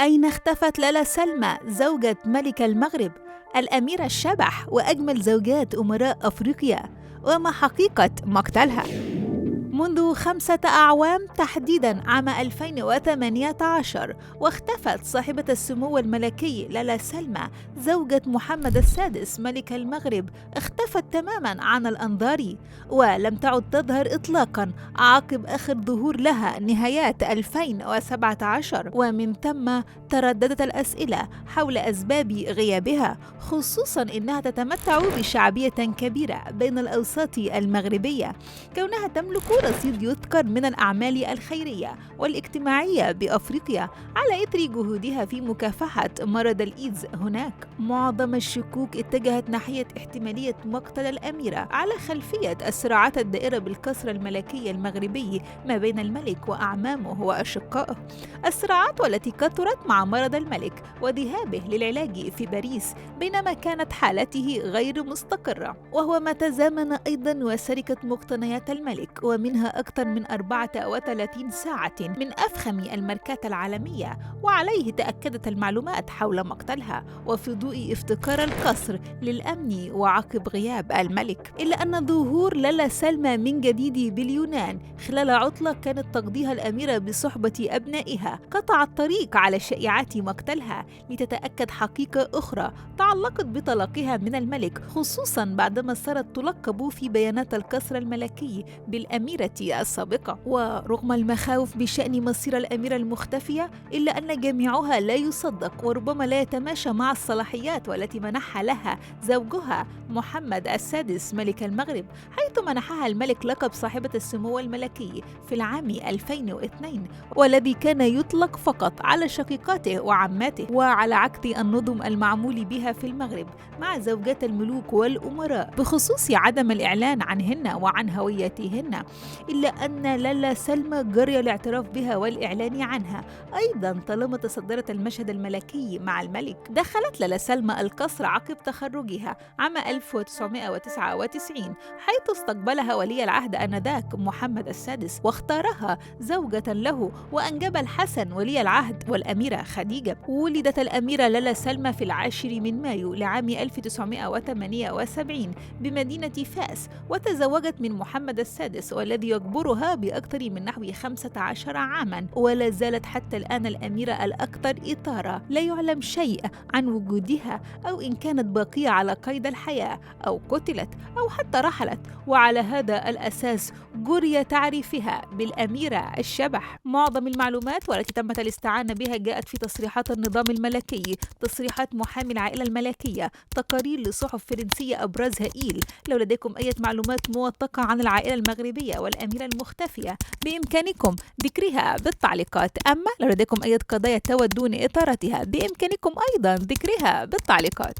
أين اختفت لالا سلمى زوجة ملك المغرب الأميرة الشبح وأجمل زوجات أمراء أفريقيا؟ وما حقيقة مقتلها؟ منذ 5 أعوام تحديداً عام 2018 واختفت صاحبة السمو الملكي لالا سلمى زوجة محمد السادس ملك المغرب. اختفت تماماً عن الأنظار ولم تعد تظهر إطلاقاً عقب آخر ظهور لها نهايات 2017، ومن ثم ترددت الأسئلة حول أسباب غيابها، خصوصاً إنها تتمتع بشعبية كبيرة بين الأوساط المغربية، كونها تملك رصيد يذكر من الأعمال الخيرية والاجتماعية بأفريقيا على إثر جهودها في مكافحة مرض الإيدز هناك. معظم الشكوك اتجهت ناحية احتمالية مقتل الأميرة على خلفية الصراعات الدائرة بالقصر الملكي المغربي ما بين الملك وأعمامه وأشقائه، الصراعات والتي كثرت مع مرض الملك وذهابه للعلاج في باريس بينما كانت حالته غير مستقرة، وهو ما تزامن أيضا وسرقة مقتنيات الملك ومنها أكثر من 34 ساعة من أفخم الماركات العالمية، وعليه تأكدت المعلومات حول مقتلها وفي ضوء افتقار القصر للأمن وعقب غياب الملك. إلا أن ظهور لالا سلمى من جديد باليونان خلال عطلة كانت تقضيها الأميرة بصحبة أبنائها قطع الطريق على شائعات مقتلها لتتأكد حقيقة أخرى تعلقت بطلاقها من الملك، خصوصا بعدما صارت تلقب في بيانات القصر الملكي بالأميرة السابقة. ورغم المخاوف بشأن مصير الأميرة المختفية إلا أن جميعها لا يصدق وربما لا يتماشى مع الصلاحيات والتي منحها لها زوجها محمد السادس ملك المغرب، حيث منحها الملك لقب صاحبة السمو الملكي في العام 2002، والذي كان يطلق فقط على شقيقاته وعماته، وعلى عكس النظم المعمول بها في المغرب مع زوجات الملوك والأمراء بخصوص عدم الإعلان عنهن وعن هويتهن. إلا أن لالا سلمى جرى الاعتراف بها والإعلان عنها أيضا طالما تصدرت المشهد الملكي مع الملك. دخلت لالا سلمى القصر عقب تخرجها عام 1999، حيث استقبلها ولي العهد آنذاك محمد السادس واختارها زوجة له، وأنجب الحسن ولي العهد والأميرة خديجة. ولدت الأميرة لالا سلمى في 10 من مايو لعام 1978 بمدينة فاس، وتزوجت من محمد السادس والذي يكبرها بأكثر من نحو 15 عاما، ولا زالت حتى الآن الأميرة الأكثر إثارة. لا يعلم شيء عن وجودها أو إن كانت باقية على قيد الحياة أو قتلت أو حتى رحلت، وعلى هذا الأساس جري تعريفها بالأميرة الشبح. معظم المعلومات والتي تمت الاستعانة بها جاءت في تصريحات النظام الملكي، تصريحات محامي العائلة الملكية، تقارير لصحف فرنسية أبرزها إيل. لو لديكم أي معلومات موثقة عن العائلة المغربية والأميرة المختفية بإمكانكم ذكرها بالتعليقات، أما لو لديكم أي قضايا تودون إثارتها بإمكانكم أيضا ذكرها بالتعليقات.